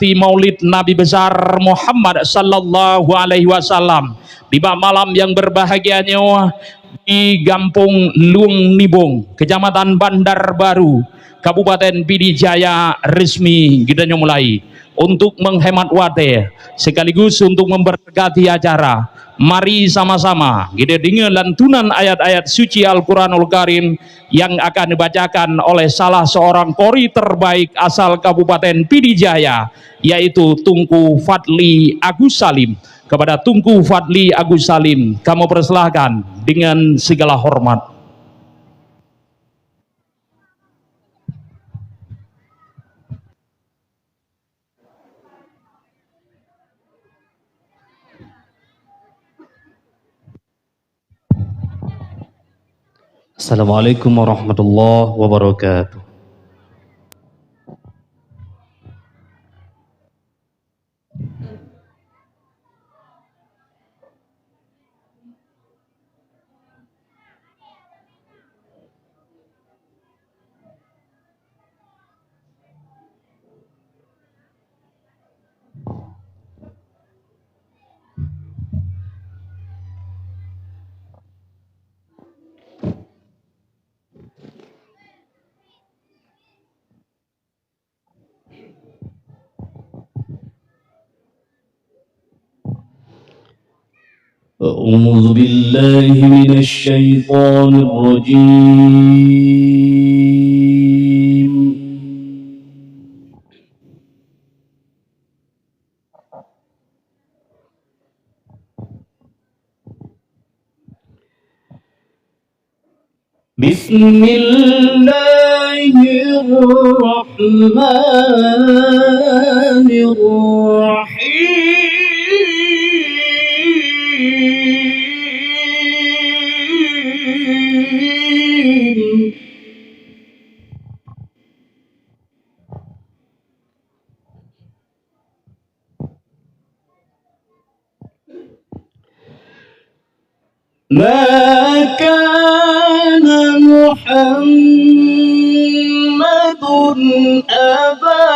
Maulid Nabi besar Muhammad sallallahu alaihi wasallam di malam yang berbahagianya di Gampung Luang Nibung, Kecamatan Bandar Baru, Kabupaten Pidijaya resmi kita mulai untuk menghemat wate sekaligus untuk memberkati acara. Mari sama-sama kita dengar lantunan ayat-ayat suci Al-Quranul Karim yang akan dibacakan oleh salah seorang qori terbaik asal Kabupaten Pidijaya, yaitu Tunku Fadli Agus Salim. Kepada Tunku Fadli Agus Salim, kamu persilahkan dengan segala hormat. Assalamualaikum warahmatullahi wabarakatuh. أعوذ بالله من الشيطان الرجيم. بسم الله الرحمن الرحيم. ما كان محمد أبا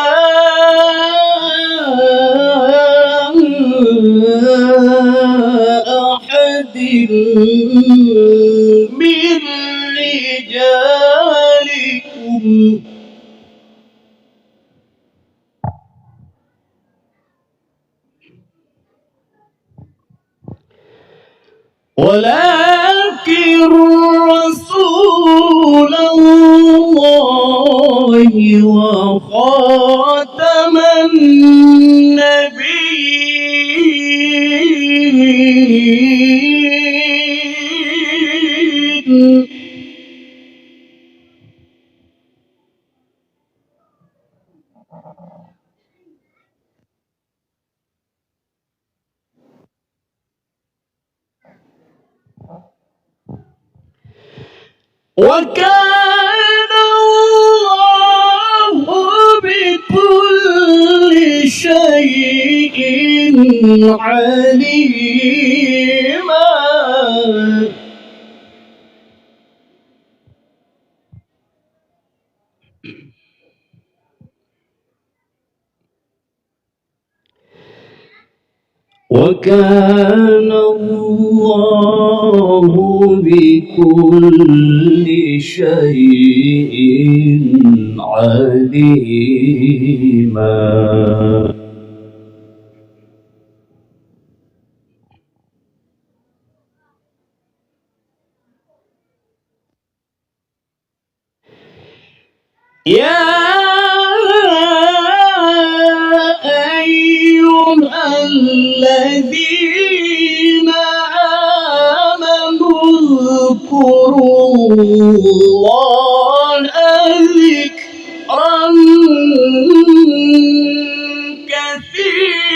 أحد من رجالكم ولكن رسول الله وخاتم النبيين. وكان الله بكل شيء عليما. وكان الله بكل شيء عليما. يا أيها الذين آمنوا اذكروا الله ذكرا كثيرا.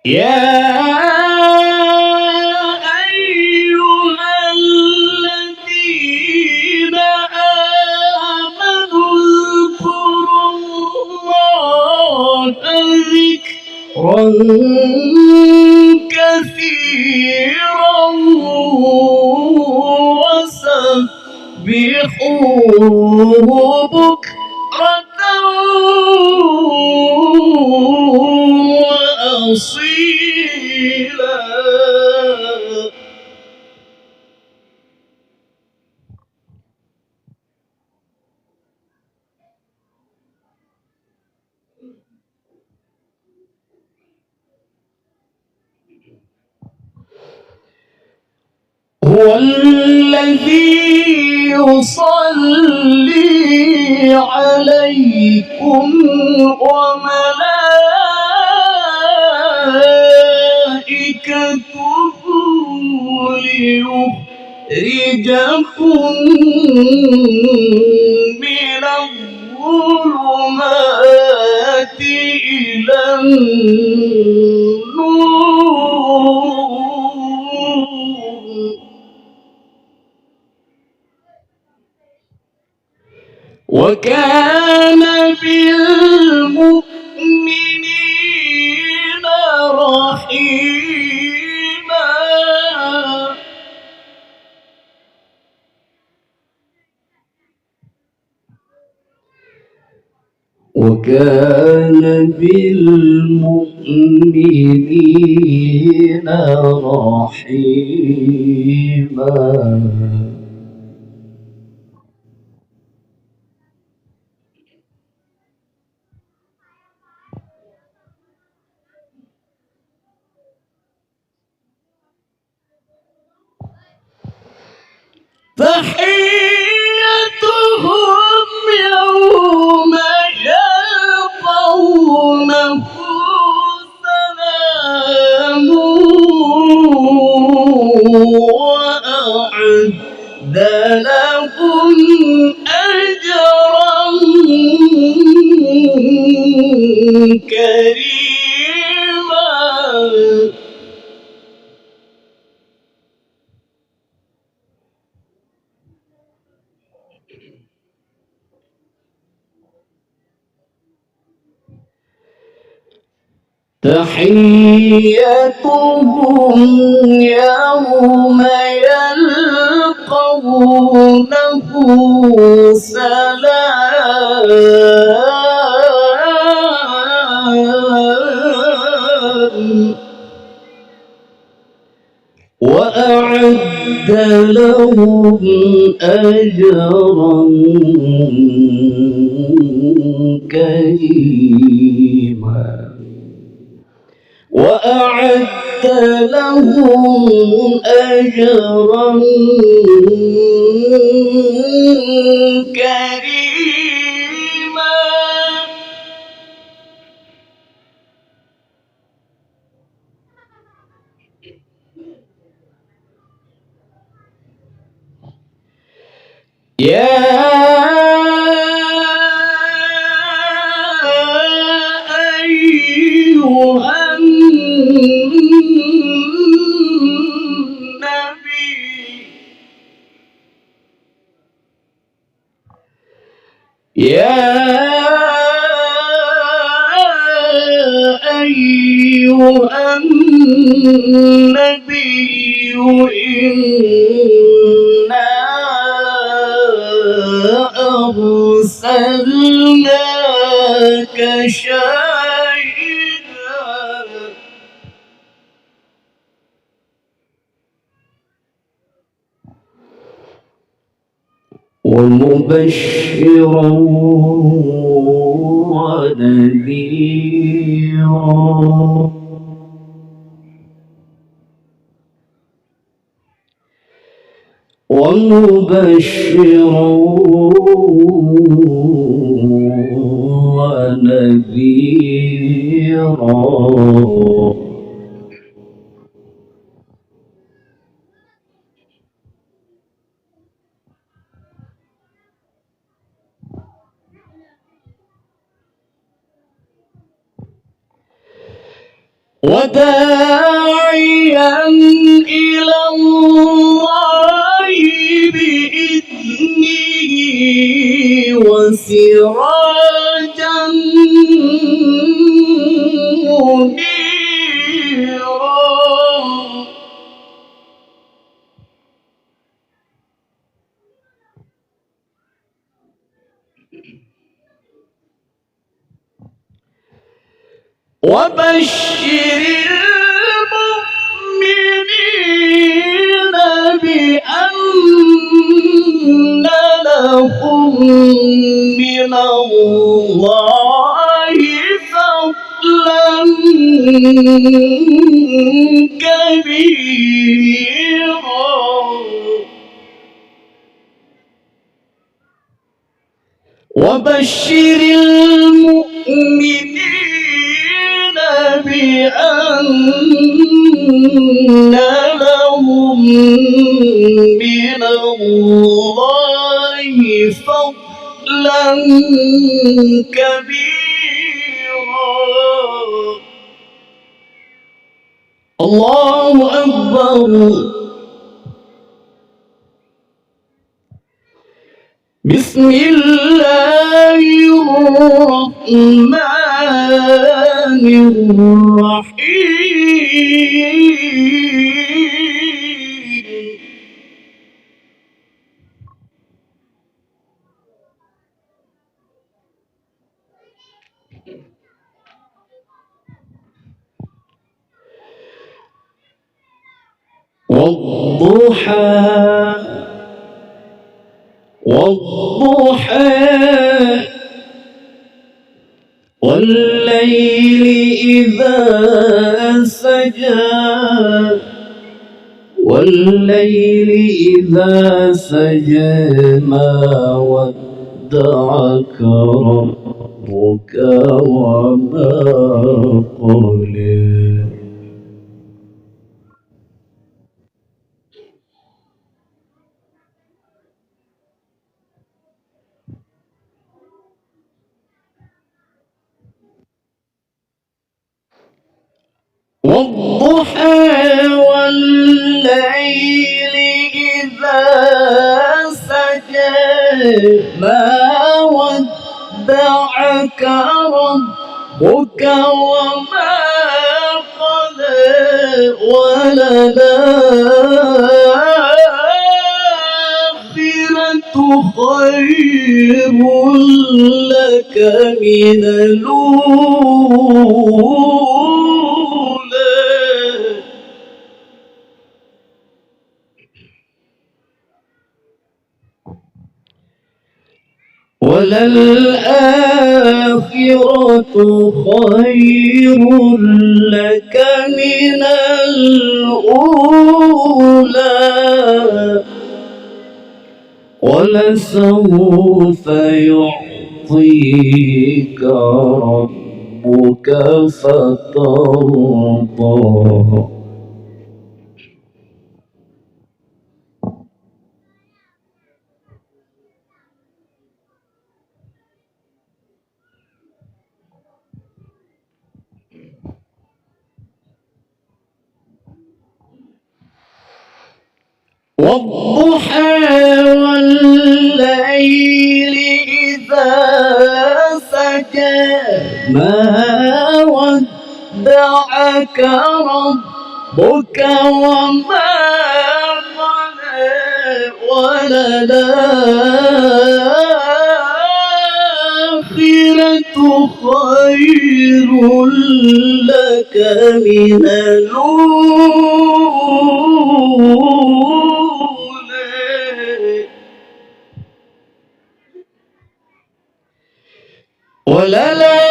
يا أيها الذين آمنوا اذكروا الله ذكرا كثيرا وسبحوه بكرة وأصيلا. هو الذي يصلي عليكم وملائكته ليخرجكم من الظلمات إلى النور. وكان بالمؤمنين رحيما. وكان بالمؤمنين رحيما. تحيتهم يوم يلقونه سلام وأعد لهم أجرا كريما. تحيتهم يوم يلقونه سلام وأعد لهم أجرا كريما. وأعد لهم أجرا كريما. يا أيها النبي إنا أرسلناك شاهدا ومبشرا ونذيرا ومبشرا ونذيرا. وداعيا إلى الله بإذنه وسراجا منيرا. وبشر المؤمنين بأن لهم من الله فضلا كبيرا وبشر المؤمنين بأن لهم من الله فضلا كبيرا. الله أكبر. بسم الله الرحمن الرحيم. والضحى والضحى والليل إذا سجى والليل إذا سجى ما ودعك ربك وما قلى. والضحى والليل إذا سجى ما ودعك ربك وما قلى وللآخرة خير لك من الأولى. وللآخرة خير لك من الأولى ولسوف يعطيك ربك فترضى. والضحى والليل إذا سجى ما ودعك ربك وما قلى وللآخرة خير لك من الأولى وللآخرة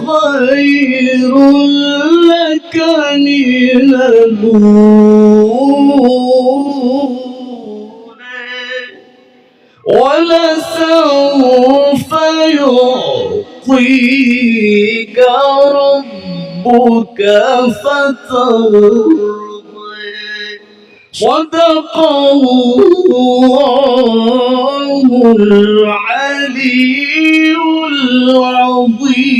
خير لك من الأولى ولسوف يعطيك ربك فترضى. صدق الله العلي العظيم.